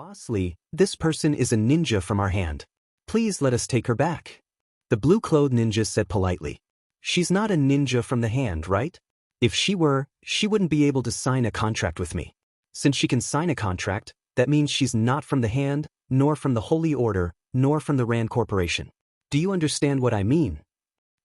Boss Lee, this person is a ninja from our hand. Please let us take her back. The blue-clothed ninja said politely. She's not a ninja from the hand, right? If she were, she wouldn't be able to sign a contract with me. Since she can sign a contract, that means she's not from the hand, nor from the Holy Order, nor from the Rand Corporation. Do you understand what I mean?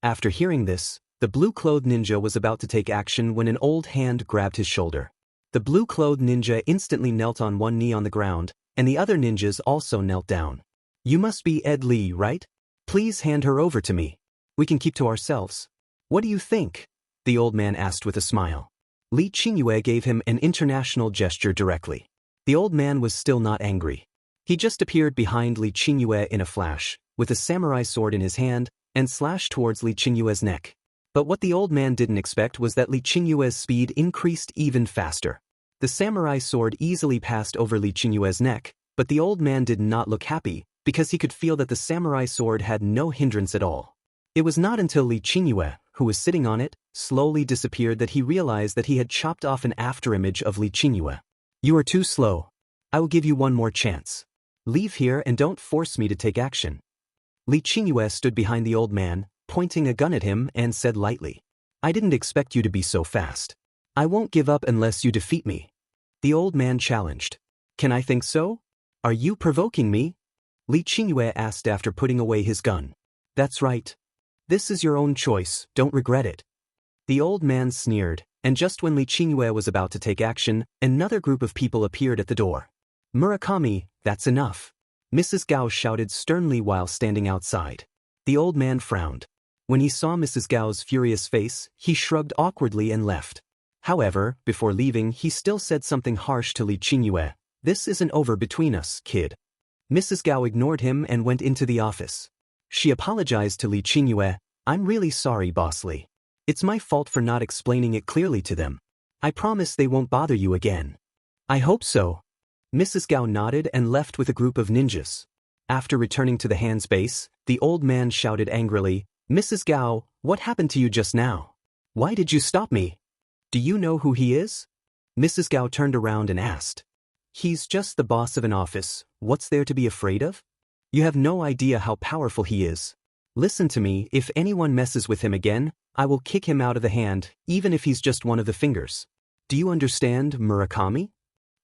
After hearing this, the blue-clothed ninja was about to take action when an old hand grabbed his shoulder. The blue-clothed ninja instantly knelt on one knee on the ground, and the other ninjas also knelt down. You must be Ed Lee, right? Please hand her over to me. We can keep to ourselves. What do you think? The old man asked with a smile. Li Qingyue gave him an international gesture directly. The old man was still not angry. He just appeared behind Li Qingyue in a flash, with a samurai sword in his hand, and slashed towards Li Qingyue's neck. But what the old man didn't expect was that Li Qingyue's speed increased even faster. The samurai sword easily passed over Li Qingyue's neck, but the old man did not look happy, because he could feel that the samurai sword had no hindrance at all. It was not until Li Qingyue, who was sitting on it, slowly disappeared that he realized that he had chopped off an afterimage of Li Qingyue. You are too slow. I will give you one more chance. Leave here and don't force me to take action. Li Qingyue stood behind the old man, pointing a gun at him, and said lightly, I didn't expect you to be so fast. I won't give up unless you defeat me. The old man challenged. Can I think so? Are you provoking me? Li Qingyue asked after putting away his gun. That's right. This is your own choice, don't regret it. The old man sneered, and just when Li Qingyue was about to take action, another group of people appeared at the door. Murakami, that's enough. Mrs. Gao shouted sternly while standing outside. The old man frowned. When he saw Mrs. Gao's furious face, he shrugged awkwardly and left. However, before leaving, he still said something harsh to Li Qingyue. This isn't over between us, kid. Mrs. Gao ignored him and went into the office. She apologized to Li Qingyue. I'm really sorry, Boss Lee. It's my fault for not explaining it clearly to them. I promise they won't bother you again. I hope so. Mrs. Gao nodded and left with a group of ninjas. After returning to the hand's base, the old man shouted angrily, Mrs. Gao, what happened to you just now? Why did you stop me? Do you know who he is? Mrs. Gao turned around and asked. He's just the boss of an office. What's there to be afraid of? You have no idea how powerful he is. Listen to me, if anyone messes with him again, I will kick him out of the hand, even if he's just one of the fingers. Do you understand, Murakami?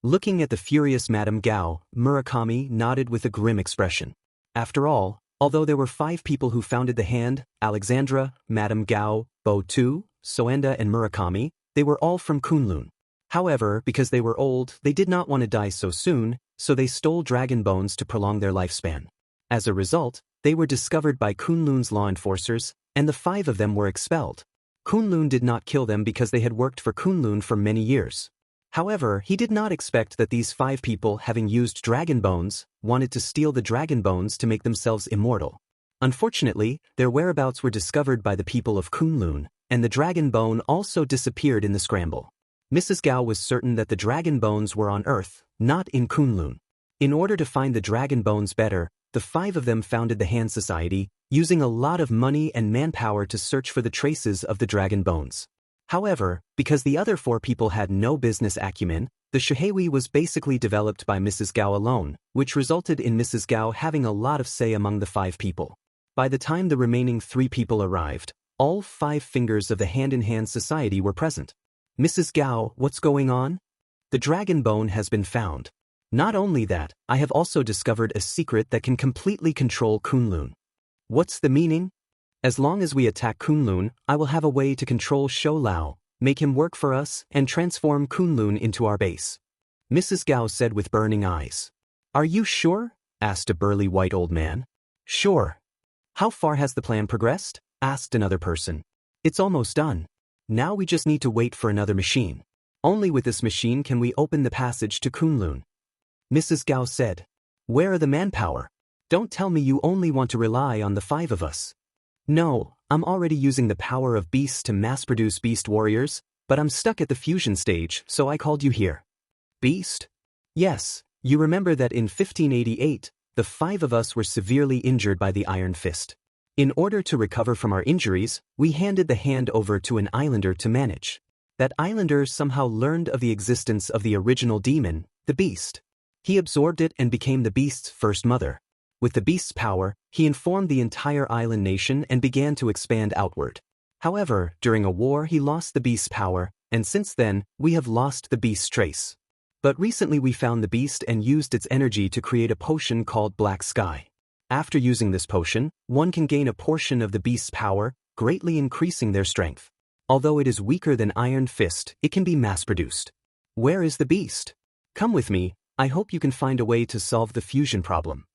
Looking at the furious Madame Gao, Murakami nodded with a grim expression. After all, although there were 5 people who founded the hand, Alexandra, Madame Gao, Bo Tu, Soenda and Murakami, they were all from Kunlun. However, because they were old, they did not want to die so soon, so they stole dragon bones to prolong their lifespan. As a result, they were discovered by Kunlun's law enforcers, and the 5 of them were expelled. Kunlun did not kill them because they had worked for Kunlun for many years. However, he did not expect that these 5 people, having used dragon bones, wanted to steal the dragon bones to make themselves immortal. Unfortunately, their whereabouts were discovered by the people of Kunlun, and the dragon bone also disappeared in the scramble. Mrs. Gao was certain that the dragon bones were on Earth, not in Kunlun. In order to find the dragon bones better, the 5 of them founded the Hand Society, using a lot of money and manpower to search for the traces of the dragon bones. However, because the other 4 people had no business acumen, the Shihewi was basically developed by Mrs. Gao alone, which resulted in Mrs. Gao having a lot of say among the 5 people. By the time the remaining 3 people arrived, all 5 fingers of the Hand-in-Hand Society were present. Mrs. Gao, what's going on? The dragon bone has been found. Not only that, I have also discovered a secret that can completely control Kunlun. What's the meaning? As long as we attack Kunlun, I will have a way to control Shou Lao, make him work for us, and transform Kunlun into our base. Mrs. Gao said with burning eyes. Are you sure? Asked a burly white old man. Sure. How far has the plan progressed? Asked another person. It's almost done. Now we just need to wait for another machine. Only with this machine can we open the passage to Kunlun. Mrs. Gao said. Where are the manpower? Don't tell me you only want to rely on the 5 of us. No, I'm already using the power of beasts to mass-produce beast warriors, but I'm stuck at the fusion stage, so I called you here. Beast? Yes, you remember that in 1588, the 5 of us were severely injured by the Iron Fist. In order to recover from our injuries, we handed the hand over to an islander to manage. That islander somehow learned of the existence of the original demon, the beast. He absorbed it and became the beast's first mother. With the beast's power, he informed the entire island nation and began to expand outward. However, during a war he lost the beast's power, and since then, we have lost the beast's trace. But recently we found the beast and used its energy to create a potion called Black Sky. After using this potion, one can gain a portion of the beast's power, greatly increasing their strength. Although it is weaker than Iron Fist, it can be mass-produced. Where is the beast? Come with me, I hope you can find a way to solve the fusion problem.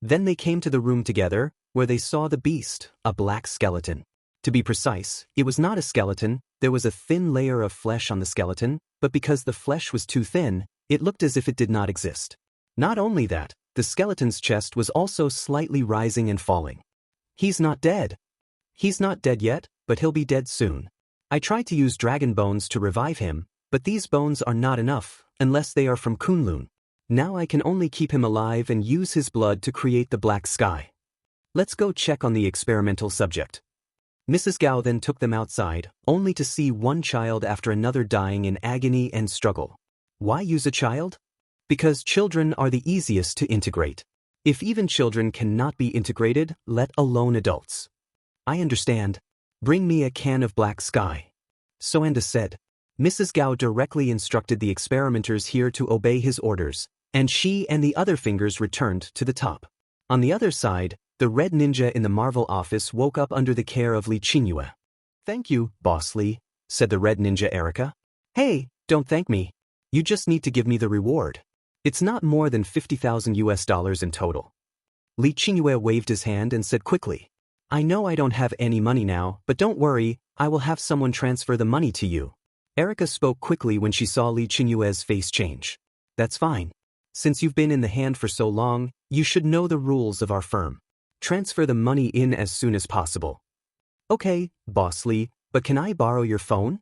Then they came to the room together, where they saw the beast, a black skeleton. To be precise, it was not a skeleton, there was a thin layer of flesh on the skeleton, but because the flesh was too thin, it looked as if it did not exist. Not only that, the skeleton's chest was also slightly rising and falling. He's not dead. He's not dead yet, but he'll be dead soon. I tried to use dragon bones to revive him, but these bones are not enough, unless they are from Kunlun. Now I can only keep him alive and use his blood to create the Black Sky. Let's go check on the experimental subject. Mrs. Gao then took them outside, only to see one child after another dying in agony and struggle. Why use a child? Because children are the easiest to integrate. If even children cannot be integrated, let alone adults. I understand. Bring me a can of Black Sky. Soanda said. Mrs. Gao directly instructed the experimenters here to obey his orders, and she and the other fingers returned to the top. On the other side, the red ninja in the Marvel office woke up under the care of Li Qingyue. Thank you, Boss Li, said the red ninja Erica. Hey, don't thank me. You just need to give me the reward. It's not more than $50,000 in total. Li Qingyue waved his hand and said quickly, I know I don't have any money now, but don't worry, I will have someone transfer the money to you. Erica spoke quickly when she saw Li Qingyue's face change. That's fine. Since you've been in the hand for so long, you should know the rules of our firm. Transfer the money in as soon as possible. Okay, Boss Li, but can I borrow your phone?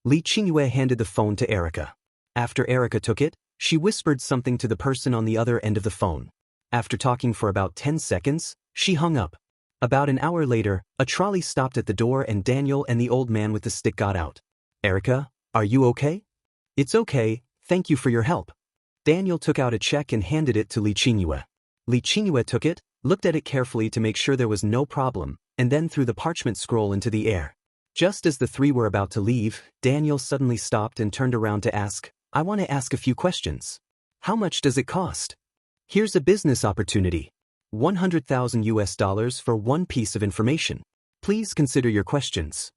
Li Qingyue handed the phone to Erica. After Erica took it, she whispered something to the person on the other end of the phone. After talking for about 10 seconds, she hung up. About an hour later, a trolley stopped at the door and Daniel and the old man with the stick got out. Erica, are you okay? It's okay, thank you for your help. Daniel took out a check and handed it to Li Qingyue. Li Qingyue took it, looked at it carefully to make sure there was no problem, and then threw the parchment scroll into the air. Just as the three were about to leave, Daniel suddenly stopped and turned around to ask, I want to ask a few questions. How much does it cost? Here's a business opportunity. $100,000 for one piece of information. Please consider your questions.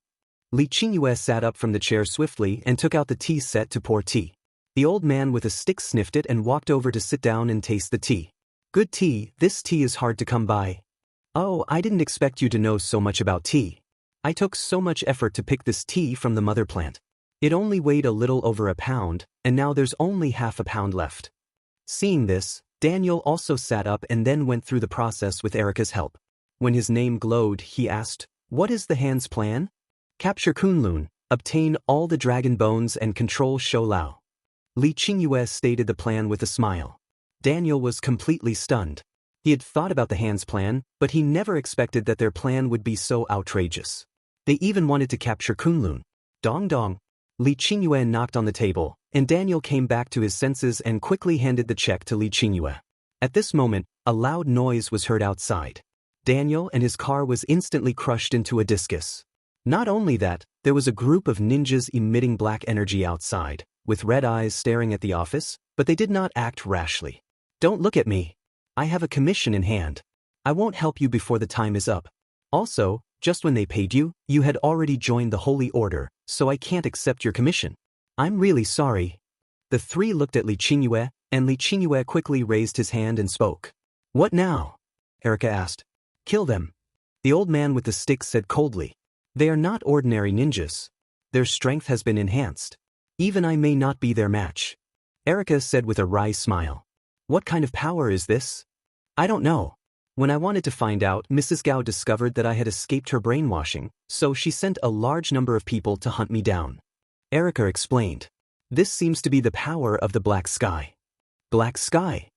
Li Qingyue sat up from the chair swiftly and took out the tea set to pour tea. The old man with a stick sniffed it and walked over to sit down and taste the tea. Good tea, this tea is hard to come by. Oh, I didn't expect you to know so much about tea. I took so much effort to pick this tea from the mother plant. It only weighed a little over a pound, and now there's only half a pound left. Seeing this, Daniel also sat up and then went through the process with Erica's help. When his name glowed, he asked, What is the hand's plan? Capture Kunlun, obtain all the dragon bones and control Shou Lao. Li Qingyue stated the plan with a smile. Daniel was completely stunned. He had thought about the hand's plan, but he never expected that their plan would be so outrageous. They even wanted to capture Kunlun. Dong dong. Li Qingyue knocked on the table, and Daniel came back to his senses and quickly handed the check to Li Qingyue. At this moment, a loud noise was heard outside. Daniel and his car was instantly crushed into a discus. Not only that, there was a group of ninjas emitting black energy outside, with red eyes staring at the office, but they did not act rashly. Don't look at me. I have a commission in hand. I won't help you before the time is up. Also, just when they paid you, you had already joined the Holy Order, so I can't accept your commission. I'm really sorry. The three looked at Li Qingyue, and Li Qingyue quickly raised his hand and spoke. What now? Erica asked. Kill them. The old man with the stick said coldly. They are not ordinary ninjas. Their strength has been enhanced. Even I may not be their match. Erica said with a wry smile. What kind of power is this? I don't know. When I wanted to find out, Mrs. Gao discovered that I had escaped her brainwashing, so she sent a large number of people to hunt me down. Erica explained. This seems to be the power of the Black Sky. Black Sky?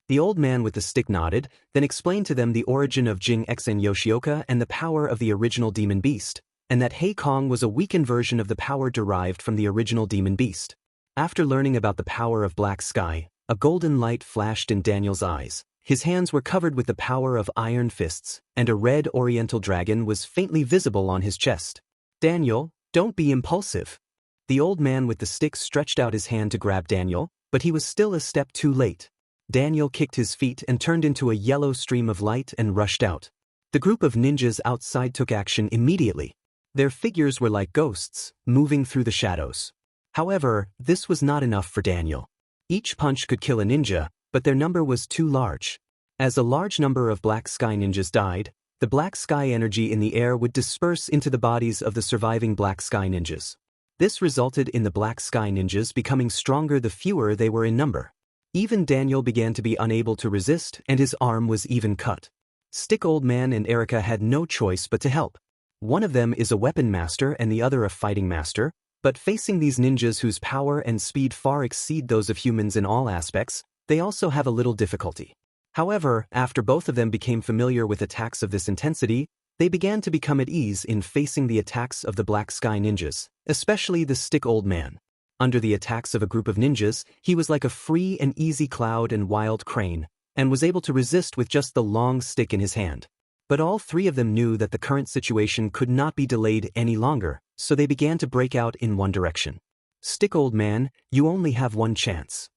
The old man with the stick nodded, then explained to them the origin of Jing Xen Yoshioka and the power of the original demon beast, and that Hei Kong was a weakened version of the power derived from the original demon beast. After learning about the power of Black Sky, A golden light flashed in Daniel's eyes. His hands were covered with the power of iron fists, and a red oriental dragon was faintly visible on his chest. Daniel, don't be impulsive. The old man with the stick stretched out his hand to grab Daniel, but he was still a step too late. Daniel kicked his feet and turned into a yellow stream of light and rushed out. The group of ninjas outside took action immediately. Their figures were like ghosts, moving through the shadows. However, this was not enough for Daniel. Each punch could kill a ninja, but their number was too large. As a large number of Black Sky ninjas died, the Black Sky energy in the air would disperse into the bodies of the surviving Black Sky ninjas. This resulted in the Black Sky ninjas becoming stronger the fewer they were in number. Even Daniel began to be unable to resist, and his arm was even cut. Stick Old Man and Erica had no choice but to help. One of them is a weapon master and the other a fighting master, but facing these ninjas whose power and speed far exceed those of humans in all aspects, they also have a little difficulty. However, after both of them became familiar with attacks of this intensity, they began to become at ease in facing the attacks of the Black Sky ninjas, especially the Stick Old Man. Under the attacks of a group of ninjas, he was like a free and easy cloud and wild crane, and was able to resist with just the long stick in his hand. But all three of them knew that the current situation could not be delayed any longer, so they began to break out in one direction. Stick Old Man, you only have one chance.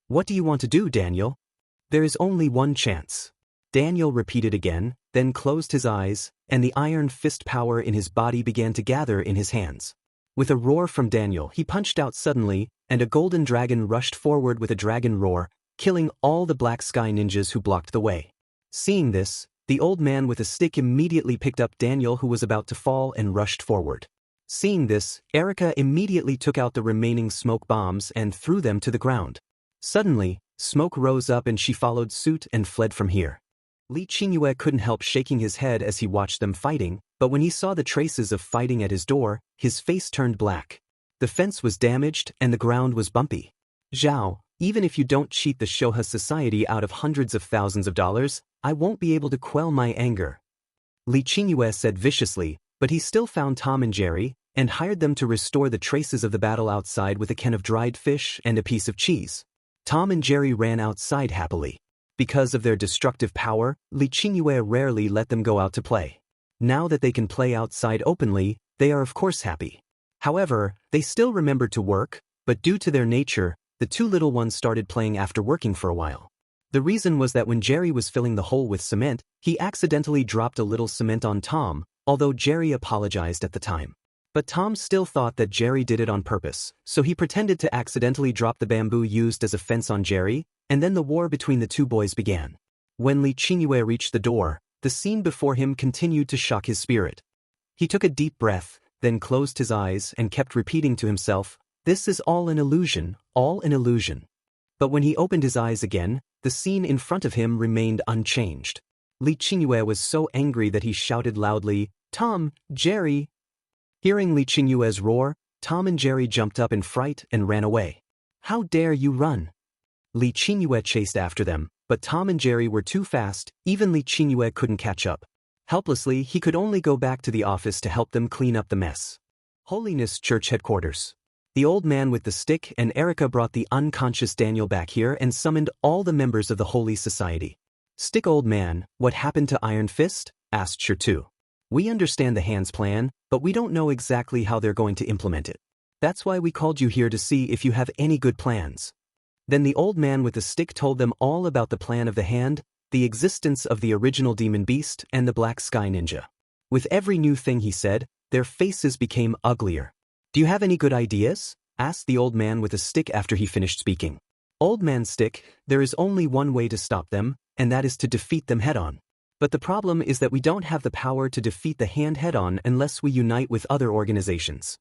What do you want to do, Daniel? There is only one chance. Daniel repeated again, then closed his eyes, and the iron fist power in his body began to gather in his hands. With a roar from Daniel, he punched out suddenly, and a golden dragon rushed forward with a dragon roar, killing all the Black Sky ninjas who blocked the way. Seeing this, the old man with a stick immediately picked up Daniel, who was about to fall, and rushed forward. Seeing this, Erica immediately took out the remaining smoke bombs and threw them to the ground. Suddenly, smoke rose up and she followed suit and fled from here. Li Qingyue couldn't help shaking his head as he watched them fighting, but when he saw the traces of fighting at his door, his face turned black. The fence was damaged and the ground was bumpy. Zhao, even if you don't cheat the Shoha Society out of hundreds of thousands of dollars, I won't be able to quell my anger. Li Qingyue said viciously, but he still found Tom and Jerry, and hired them to restore the traces of the battle outside with a can of dried fish and a piece of cheese. Tom and Jerry ran outside happily. Because of their destructive power, Li Qingyue rarely let them go out to play. Now that they can play outside openly, they are of course happy. However, they still remembered to work, but due to their nature, the two little ones started playing after working for a while. The reason was that when Jerry was filling the hole with cement, he accidentally dropped a little cement on Tom, although Jerry apologized at the time. But Tom still thought that Jerry did it on purpose, so he pretended to accidentally drop the bamboo used as a fence on Jerry, and then the war between the two boys began. When Li Qingyue reached the door, the scene before him continued to shock his spirit. He took a deep breath, then closed his eyes and kept repeating to himself, "This is all an illusion, all an illusion." But when he opened his eyes again, the scene in front of him remained unchanged. Li Qingyue was so angry that he shouted loudly, "Tom, Jerry!" Hearing Li Qingyue's roar, Tom and Jerry jumped up in fright and ran away. "How dare you run!" Li Qingyue chased after them, but Tom and Jerry were too fast, even Li Qingyue couldn't catch up. Helplessly, he could only go back to the office to help them clean up the mess. Holiness Church headquarters. The old man with the stick and Erica brought the unconscious Daniel back here and summoned all the members of the Holy Society. "Stick Old Man, what happened to Iron Fist?" asked Shirtu. "We understand the Hands plan, but we don't know exactly how they're going to implement it. That's why we called you here to see if you have any good plans." Then the old man with the stick told them all about the plan of the Hand, the existence of the original demon beast, and the Black Sky Ninja. With every new thing he said, their faces became uglier. "Do you have any good ideas?" asked the old man with a stick after he finished speaking. "Old man Stick, there is only one way to stop them, and that is to defeat them head-on. But the problem is that we don't have the power to defeat the Hand head-on unless we unite with other organizations."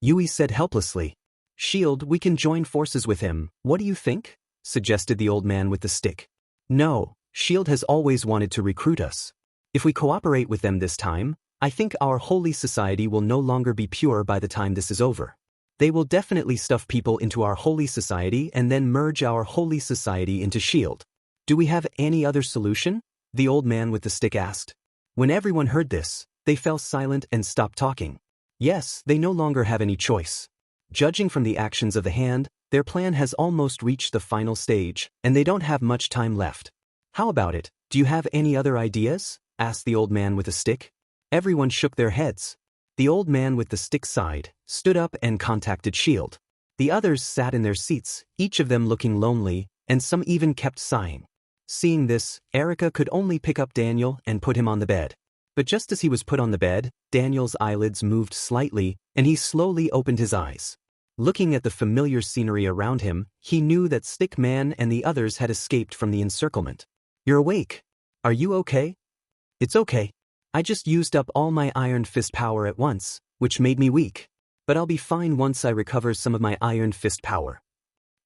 Yui said helplessly. "Shield, we can join forces with him, what do you think?" suggested the old man with the stick. "No, Shield has always wanted to recruit us. If we cooperate with them this time, I think our Holy Society will no longer be pure by the time this is over. They will definitely stuff people into our Holy Society and then merge our Holy Society into Shield. Do we have any other solution?" the old man with the stick asked. When everyone heard this, they fell silent and stopped talking. Yes, they no longer have any choice. Judging from the actions of the Hand, Their plan has almost reached the final stage, and they don't have much time left. How about it? Do you have any other ideas? Asked the old man with a stick. Everyone shook their heads. The old man with the stick sighed, stood up and contacted S.H.I.E.L.D. The others sat in their seats, each of them looking lonely, and some even kept sighing. Seeing this, Erica could only pick up Daniel and put him on the bed. But just as he was put on the bed, Daniel's eyelids moved slightly, and he slowly opened his eyes. Looking at the familiar scenery around him, he knew that Stick Man and the others had escaped from the encirclement. You're awake. Are you okay? It's okay. I just used up all my Iron Fist power at once, which made me weak. But I'll be fine once I recover some of my Iron Fist power.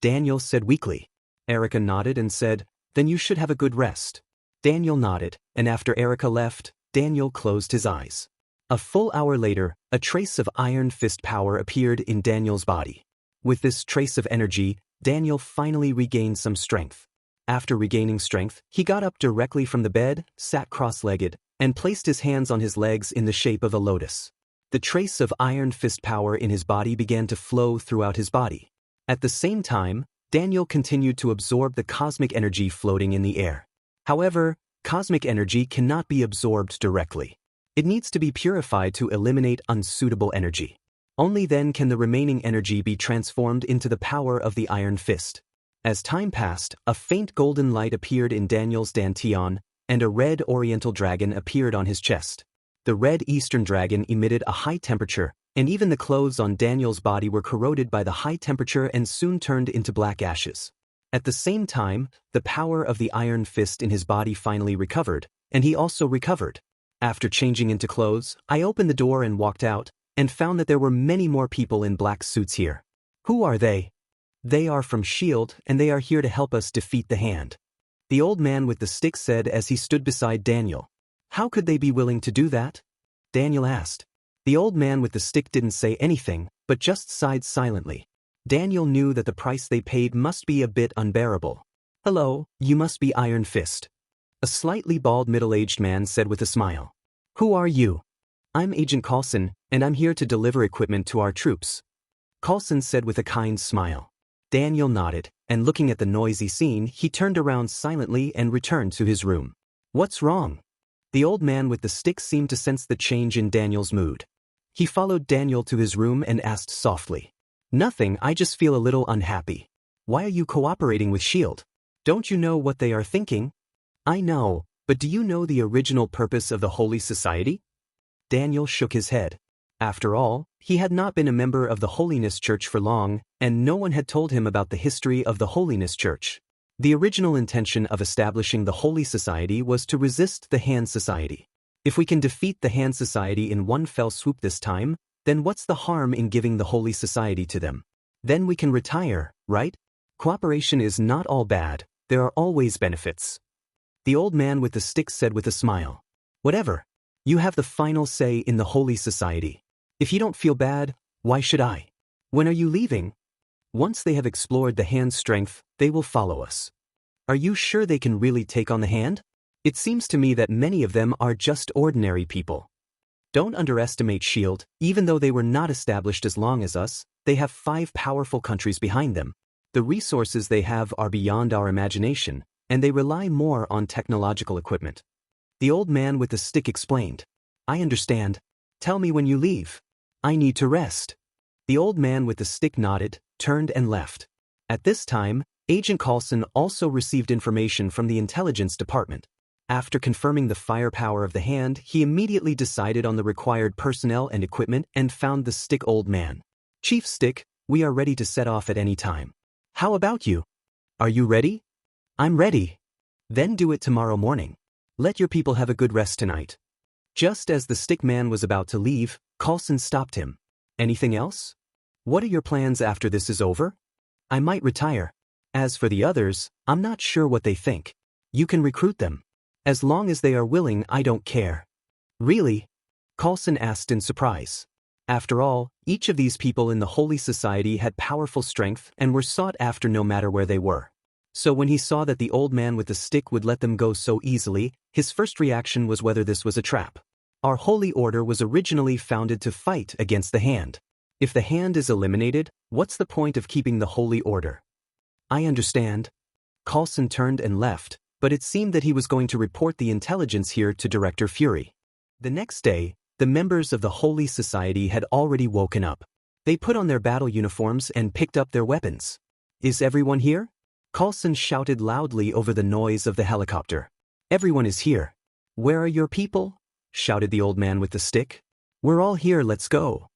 Daniel said weakly. Erica nodded and said, Then you should have a good rest. Daniel nodded, and after Erica left, Daniel closed his eyes. A full hour later, a trace of Iron Fist power appeared in Daniel's body. With this trace of energy, Daniel finally regained some strength. After regaining strength, he got up directly from the bed, sat cross-legged, and placed his hands on his legs in the shape of a lotus. The trace of Iron Fist power in his body began to flow throughout his body. At the same time, Daniel continued to absorb the cosmic energy floating in the air. However, cosmic energy cannot be absorbed directly. It needs to be purified to eliminate unsuitable energy. Only then can the remaining energy be transformed into the power of the Iron Fist. As time passed, a faint golden light appeared in Daniel's dantian, and a red oriental dragon appeared on his chest. The red eastern dragon emitted a high temperature, and even the clothes on Daniel's body were corroded by the high temperature and soon turned into black ashes. At the same time, the power of the Iron Fist in his body finally recovered, and he also recovered. After changing into clothes, I opened the door and walked out, and found that there were many more people in black suits here. Who are they? They are from S.H.I.E.L.D., and they are here to help us defeat the Hand. The old man with the stick said as he stood beside Daniel. How could they be willing to do that? Daniel asked. The old man with the stick didn't say anything, but just sighed silently. Daniel knew that the price they paid must be a bit unbearable. Hello, you must be Iron Fist. A slightly bald middle-aged man said with a smile. Who are you? I'm Agent Coulson, and I'm here to deliver equipment to our troops. Coulson said with a kind smile. Daniel nodded, and looking at the noisy scene, he turned around silently and returned to his room. What's wrong? The old man with the stick seemed to sense the change in Daniel's mood. He followed Daniel to his room and asked softly. Nothing, I just feel a little unhappy. Why are you cooperating with S.H.I.E.L.D.? Don't you know what they are thinking? I know, but do you know the original purpose of the Holy Society? Daniel shook his head. After all, he had not been a member of the Holiness Church for long, and no one had told him about the history of the Holiness Church. The original intention of establishing the Holy Society was to resist the Hand Society. If we can defeat the Hand Society in one fell swoop this time, then what's the harm in giving the Holy Society to them? Then we can retire, right? Cooperation is not all bad, there are always benefits. The old man with the stick said with a smile. Whatever. You have the final say in the Holy Society. If you don't feel bad, why should I? When are you leaving? Once they have explored the Hand's strength, they will follow us. Are you sure they can really take on the Hand? It seems to me that many of them are just ordinary people. Don't underestimate S.H.I.E.L.D., even though they were not established as long as us, they have 5 powerful countries behind them. The resources they have are beyond our imagination, and they rely more on technological equipment. The old man with the stick explained. I understand. Tell me when you leave. I need to rest. The old man with the stick nodded, turned and left. At this time, Agent Coulson also received information from the intelligence department. After confirming the firepower of the Hand, he immediately decided on the required personnel and equipment and found the Stick old man. Chief Stick, we are ready to set off at any time. How about you? Are you ready? I'm ready. Then do it tomorrow morning. Let your people have a good rest tonight. Just as the Stick man was about to leave, Coulson stopped him. Anything else? What are your plans after this is over? I might retire. As for the others, I'm not sure what they think. You can recruit them. As long as they are willing, I don't care. Really? Coulson asked in surprise. After all, each of these people in the Holy Society had powerful strength and were sought after no matter where they were. So when he saw that the old man with the stick would let them go so easily, his first reaction was whether this was a trap. Our holy order was originally founded to fight against the Hand. If the hand is eliminated, what's the point of keeping the Holy Order? I understand. Coulson turned and left, but it seemed that he was going to report the intelligence here to Director Fury. The next day, the members of the Holy Society had already woken up. They put on their battle uniforms and picked up their weapons. Is everyone here? Coulson shouted loudly over the noise of the helicopter. Everyone is here. Where are your people? Shouted the old man with the stick. We're all here, let's go.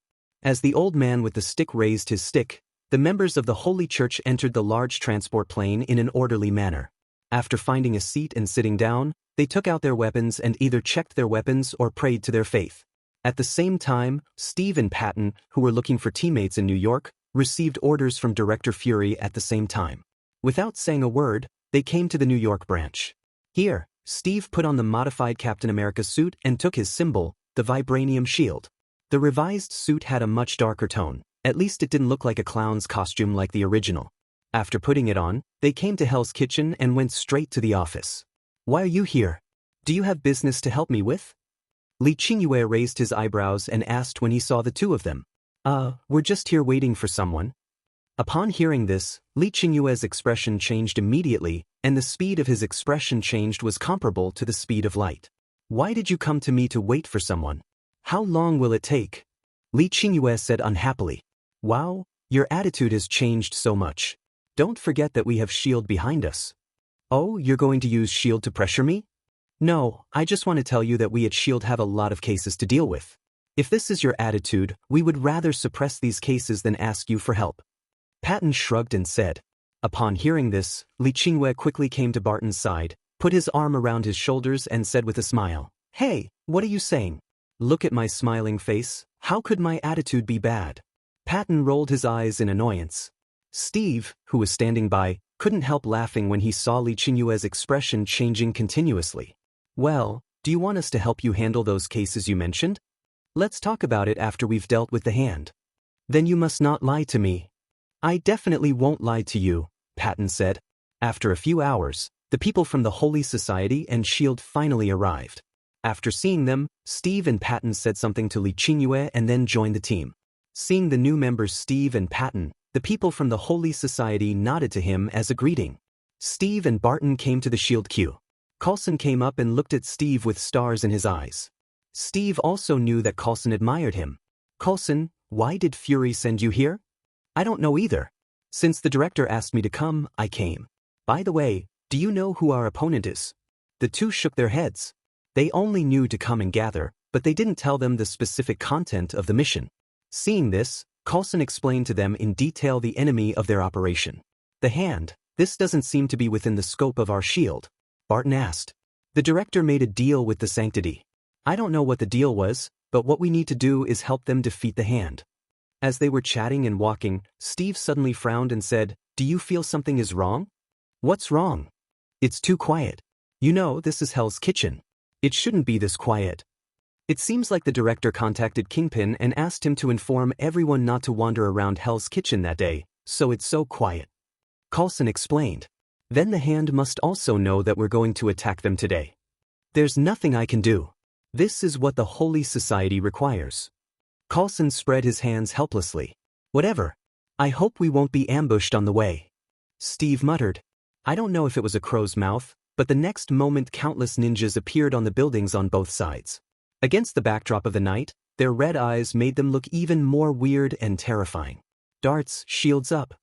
As the old man with the stick raised his stick, the members of the Holy Church entered the large transport plane in an orderly manner. After finding a seat and sitting down, they took out their weapons and either checked their weapons or prayed to their faith. At the same time, Steve and Patton, who were looking for teammates in New York, received orders from Director Fury at the same time. Without saying a word, they came to the New York branch. Here, Steve put on the modified Captain America suit and took his symbol, the vibranium shield. The revised suit had a much darker tone. At least it didn't look like a clown's costume like the original. After putting it on, they came to Hell's Kitchen and went straight to the office. Why are you here? Do you have business to help me with? Li Qingyue raised his eyebrows and asked when he saw the two of them. We're just here waiting for someone. Upon hearing this, Li Qingyue's expression changed immediately, and the speed of his expression changed was comparable to the speed of light. Why did you come to me to wait for someone? How long will it take? Li Qingyue said unhappily. Wow, your attitude has changed so much. Don't forget that we have S.H.I.E.L.D. behind us. Oh, you're going to use S.H.I.E.L.D. to pressure me? No, I just want to tell you that we at S.H.I.E.L.D. have a lot of cases to deal with. If this is your attitude, we would rather suppress these cases than ask you for help. Patton shrugged and said. Upon hearing this, Li Qingyue quickly came to Barton's side, put his arm around his shoulders and said with a smile, Hey, what are you saying? Look at my smiling face, how could my attitude be bad? Patton rolled his eyes in annoyance. Steve, who was standing by, couldn't help laughing when he saw Li Qingyue's expression changing continuously. Well, do you want us to help you handle those cases you mentioned? Let's talk about it after we've dealt with the hand. Then you must not lie to me. I definitely won't lie to you, Patton said. After a few hours, the people from the Holy Society and S.H.I.E.L.D. finally arrived. After seeing them, Steve and Patton said something to Li Qingyue and then joined the team. Seeing the new members Steve and Patton, the people from the Holy Society nodded to him as a greeting. Steve and Barton came to the S.H.I.E.L.D. queue. Coulson came up and looked at Steve with stars in his eyes. Steve also knew that Coulson admired him. Coulson, why did Fury send you here? I don't know either. Since the director asked me to come, I came. By the way, do you know who our opponent is? The two shook their heads. They only knew to come and gather, but they didn't tell them the specific content of the mission. Seeing this, Coulson explained to them in detail the enemy of their operation. The hand, this doesn't seem to be within the scope of our S.H.I.E.L.D. Barton asked. The director made a deal with the Sanctity. I don't know what the deal was, but what we need to do is help them defeat the hand. As they were chatting and walking, Steve suddenly frowned and said, Do you feel something is wrong? What's wrong? It's too quiet. You know, this is Hell's Kitchen. It shouldn't be this quiet. It seems like the director contacted Kingpin and asked him to inform everyone not to wander around Hell's Kitchen that day, so it's so quiet. Coulson explained. Then the hand must also know that we're going to attack them today. There's nothing I can do. This is what the Holy Society requires. Coulson spread his hands helplessly. Whatever. I hope we won't be ambushed on the way. Steve muttered. I don't know if it was a crow's mouth, but the next moment countless ninjas appeared on the buildings on both sides. Against the backdrop of the night, their red eyes made them look even more weird and terrifying. Darts, shields up.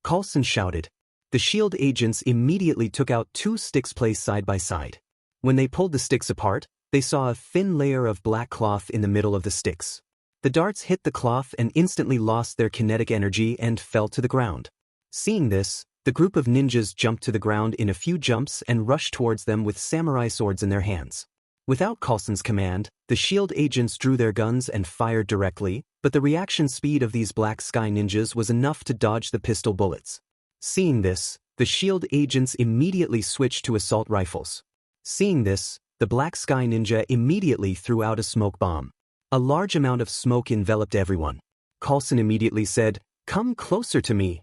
Coulson shouted. The S.H.I.E.L.D. agents immediately took out two sticks placed side by side. When they pulled the sticks apart, they saw a thin layer of black cloth in the middle of the sticks. The darts hit the cloth and instantly lost their kinetic energy and fell to the ground. Seeing this, the group of ninjas jumped to the ground in a few jumps and rushed towards them with samurai swords in their hands. Without Coulson's command, the S.H.I.E.L.D. agents drew their guns and fired directly, but the reaction speed of these Black Sky ninjas was enough to dodge the pistol bullets. Seeing this, the S.H.I.E.L.D. agents immediately switched to assault rifles. Seeing this, the Black Sky ninja immediately threw out a smoke bomb. A large amount of smoke enveloped everyone. Coulson immediately said, Come closer to me.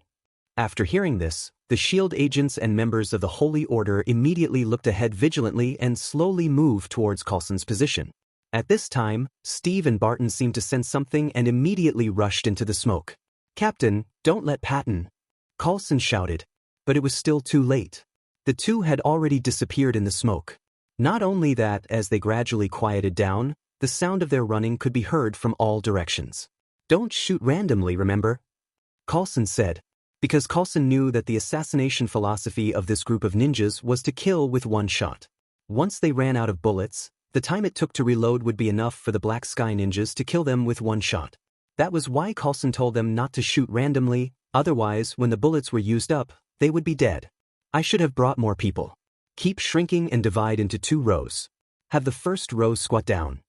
After hearing this, the S.H.I.E.L.D. agents and members of the Holy Order immediately looked ahead vigilantly and slowly moved towards Coulson's position. At this time, Steve and Barton seemed to sense something and immediately rushed into the smoke. "Captain, don't let Patton," Coulson shouted. But it was still too late. The two had already disappeared in the smoke. Not only that, as they gradually quieted down, the sound of their running could be heard from all directions. "Don't shoot randomly, remember?" Coulson said. Because Coulson knew that the assassination philosophy of this group of ninjas was to kill with one shot. Once they ran out of bullets, the time it took to reload would be enough for the Black Sky ninjas to kill them with one shot. That was why Coulson told them not to shoot randomly, otherwise when the bullets were used up, they would be dead. "I should have brought more people. Keep shrinking and divide into 2 rows. Have the first row squat down."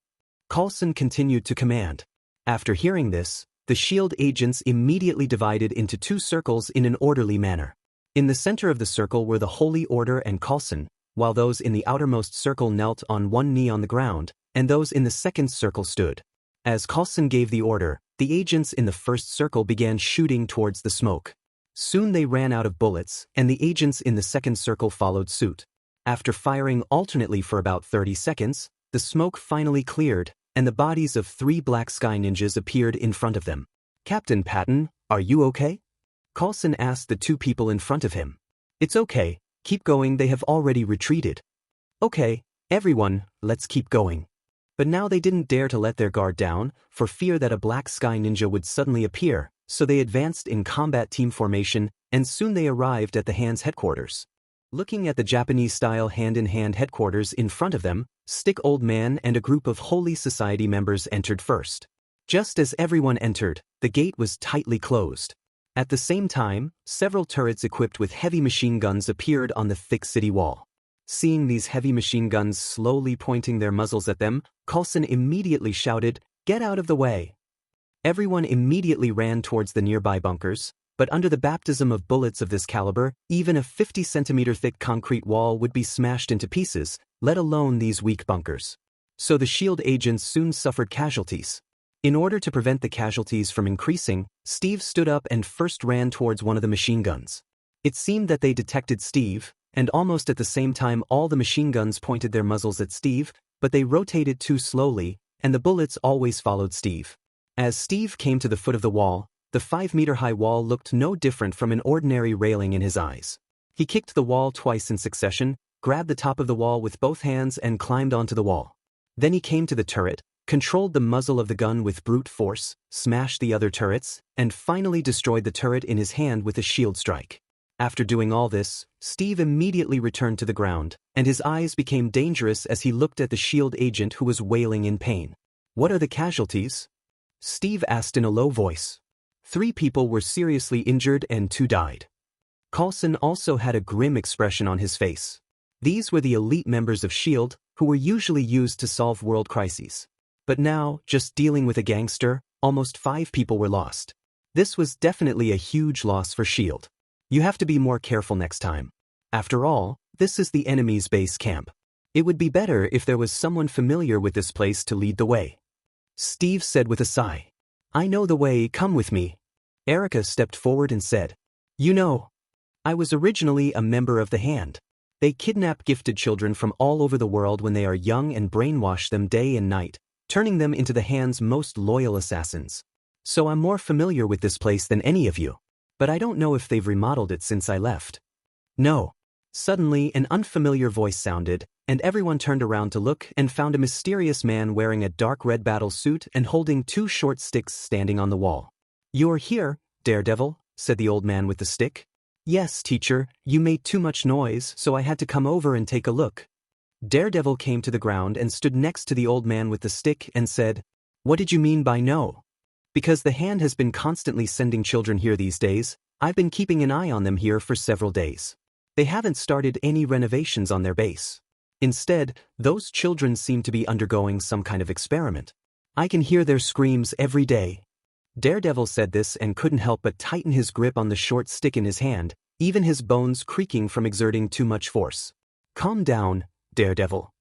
Coulson continued to command. After hearing this, the SHIELD agents immediately divided into 2 circles in an orderly manner. In the center of the circle were the Holy Order and Coulson, while those in the outermost circle knelt on one knee on the ground, and those in the second circle stood. As Coulson gave the order, the agents in the first circle began shooting towards the smoke. Soon they ran out of bullets, and the agents in the second circle followed suit. After firing alternately for about 30 seconds, the smoke finally cleared, and the bodies of 3 Black Sky ninjas appeared in front of them. "Captain Patton, are you okay?" Coulson asked the 2 people in front of him. "It's okay, keep going, they have already retreated." "Okay, everyone, let's keep going." But now they didn't dare to let their guard down, for fear that a Black Sky ninja would suddenly appear, so they advanced in combat team formation, and soon they arrived at the Hands headquarters. Looking at the Japanese-style hand-in-hand headquarters in front of them, Stick Old Man and a group of Holy Society members entered first. Just as everyone entered, the gate was tightly closed. At the same time, several turrets equipped with heavy machine guns appeared on the thick city wall. Seeing these heavy machine guns slowly pointing their muzzles at them, Coulson immediately shouted, "Get out of the way!" Everyone immediately ran towards the nearby bunkers, but under the baptism of bullets of this caliber, even a 50-centimeter thick concrete wall would be smashed into pieces, let alone these weak bunkers. So the SHIELD agents soon suffered casualties. In order to prevent the casualties from increasing, Steve stood up and first ran towards one of the machine guns. It seemed that they detected Steve, and almost at the same time all the machine guns pointed their muzzles at Steve, but they rotated too slowly, and the bullets always followed Steve. As Steve came to the foot of the wall, the 5-meter-high wall looked no different from an ordinary railing in his eyes. He kicked the wall twice in succession, grabbed the top of the wall with both hands and climbed onto the wall. Then he came to the turret, controlled the muzzle of the gun with brute force, smashed the other turrets, and finally destroyed the turret in his hand with a shield strike. After doing all this, Steve immediately returned to the ground, and his eyes became dangerous as he looked at the SHIELD agent who was wailing in pain. "What are the casualties?" Steve asked in a low voice. 3 people were seriously injured and 2 died. Coulson also had a grim expression on his face. These were the elite members of SHIELD, who were usually used to solve world crises. But now, just dealing with a gangster, almost 5 people were lost. This was definitely a huge loss for SHIELD. You have to be more careful next time. After all, this is the enemy's base camp. It would be better if there was someone familiar with this place to lead the way. Steve said with a sigh. "I know the way, come with me." Erica stepped forward and said, "You know, I was originally a member of the Hand. They kidnap gifted children from all over the world when they are young and brainwash them day and night, turning them into the Hand's most loyal assassins. So I'm more familiar with this place than any of you. But I don't know if they've remodeled it since I left." "No." Suddenly, an unfamiliar voice sounded, and everyone turned around to look and found a mysterious man wearing a dark red battle suit and holding 2 short sticks standing on the wall. "You're here, Daredevil," said the old man with the stick. "Yes, teacher, you made too much noise, so I had to come over and take a look." Daredevil came to the ground and stood next to the old man with the stick and said, "What did you mean by no?" "Because the Hand has been constantly sending children here these days, I've been keeping an eye on them here for several days. They haven't started any renovations on their base. Instead, those children seem to be undergoing some kind of experiment. I can hear their screams every day." Daredevil said this and couldn't help but tighten his grip on the short stick in his hand, even his bones creaking from exerting too much force. "Calm down, Daredevil."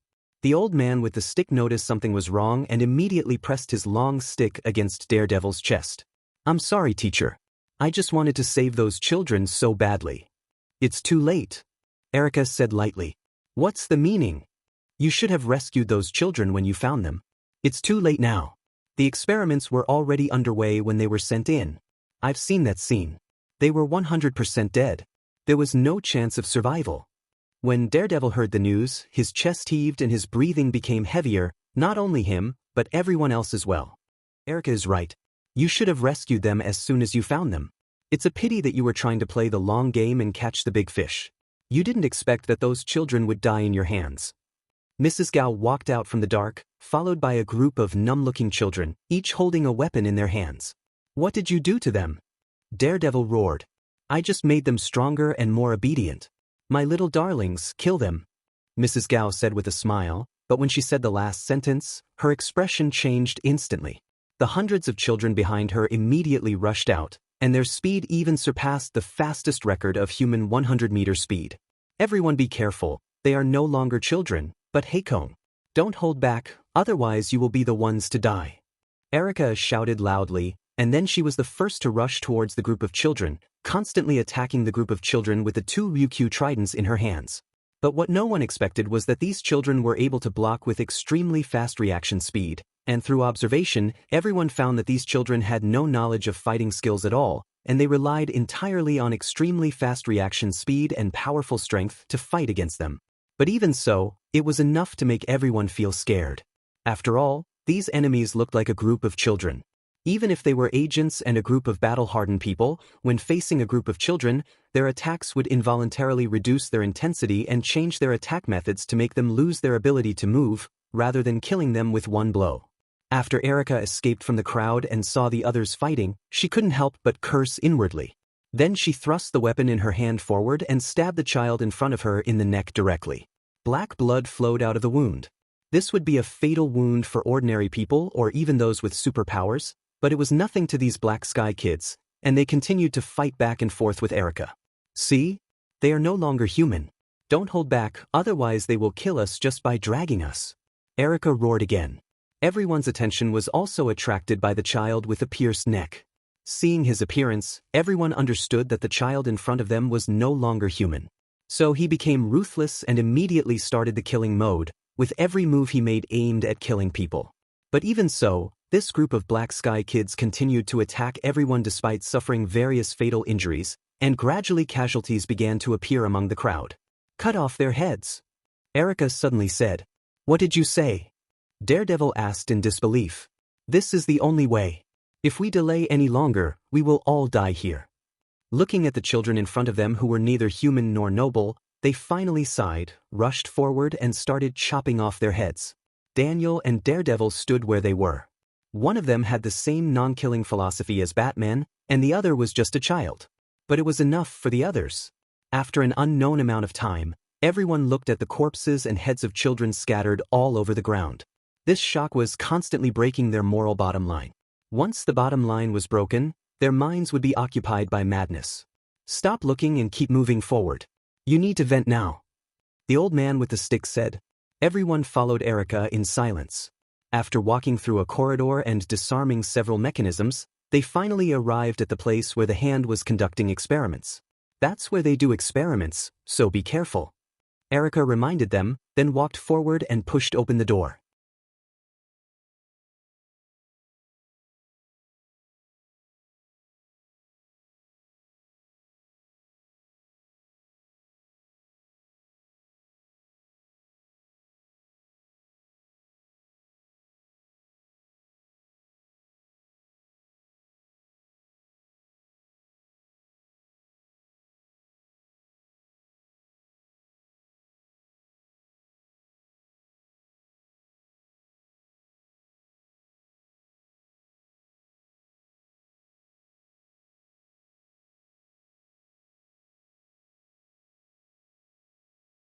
The old man with the stick noticed something was wrong and immediately pressed his long stick against Daredevil's chest. "I'm sorry, teacher. I just wanted to save those children so badly." "It's too late," Erica said lightly. "What's the meaning? You should have rescued those children when you found them." It's too late now. The experiments were already underway when they were sent in. I've seen that scene. They were 100% dead. There was no chance of survival. When Daredevil heard the news, his chest heaved and his breathing became heavier, not only him, but everyone else as well. Erica is right. You should have rescued them as soon as you found them. It's a pity that you were trying to play the long game and catch the big fish. You didn't expect that those children would die in your hands. Mrs. Gao walked out from the dark, followed by a group of numb-looking children, each holding a weapon in their hands. What did you do to them? Daredevil roared. I just made them stronger and more obedient. My little darlings, kill them. Mrs. Gao said with a smile, but when she said the last sentence, her expression changed instantly. The hundreds of children behind her immediately rushed out, and their speed even surpassed the fastest record of human 100-meter speed. Everyone be careful, they are no longer children, but Heikong. Don't hold back, otherwise you will be the ones to die. Erica shouted loudly, and then she was the first to rush towards the group of children, constantly attacking the group of children with the 2 Ryukyu tridents in her hands. But what no one expected was that these children were able to block with extremely fast reaction speed, and through observation, everyone found that these children had no knowledge of fighting skills at all, and they relied entirely on extremely fast reaction speed and powerful strength to fight against them. But even so, it was enough to make everyone feel scared. After all, these enemies looked like a group of children. Even if they were agents and a group of battle-hardened people, when facing a group of children, their attacks would involuntarily reduce their intensity and change their attack methods to make them lose their ability to move, rather than killing them with one blow. After Erica escaped from the crowd and saw the others fighting, she couldn't help but curse inwardly. Then she thrust the weapon in her hand forward and stabbed the child in front of her in the neck directly. Black blood flowed out of the wound. This would be a fatal wound for ordinary people or even those with superpowers, but it was nothing to these Black Sky kids, and they continued to fight back and forth with Erica. See? They are no longer human. Don't hold back, otherwise they will kill us just by dragging us. Erica roared again. Everyone's attention was also attracted by the child with the pierced neck. Seeing his appearance, everyone understood that the child in front of them was no longer human. So he became ruthless and immediately started the killing mode, with every move he made aimed at killing people. But even so, this group of Black Sky kids continued to attack everyone despite suffering various fatal injuries, and gradually casualties began to appear among the crowd. Cut off their heads. Erica suddenly said. What did you say? Daredevil asked in disbelief. This is the only way. If we delay any longer, we will all die here. Looking at the children in front of them who were neither human nor noble, they finally sighed, rushed forward and started chopping off their heads. Daniel and Daredevil stood where they were. One of them had the same non-killing philosophy as Batman, and the other was just a child. But it was enough for the others. After an unknown amount of time, everyone looked at the corpses and heads of children scattered all over the ground. This shock was constantly breaking their moral bottom line. Once the bottom line was broken, their minds would be occupied by madness. Stop looking and keep moving forward. You need to vent now. The old man with the stick said. Everyone followed Erica in silence. After walking through a corridor and disarming several mechanisms, they finally arrived at the place where the hand was conducting experiments. That's where they do experiments, so be careful. Erica reminded them, then walked forward and pushed open the door.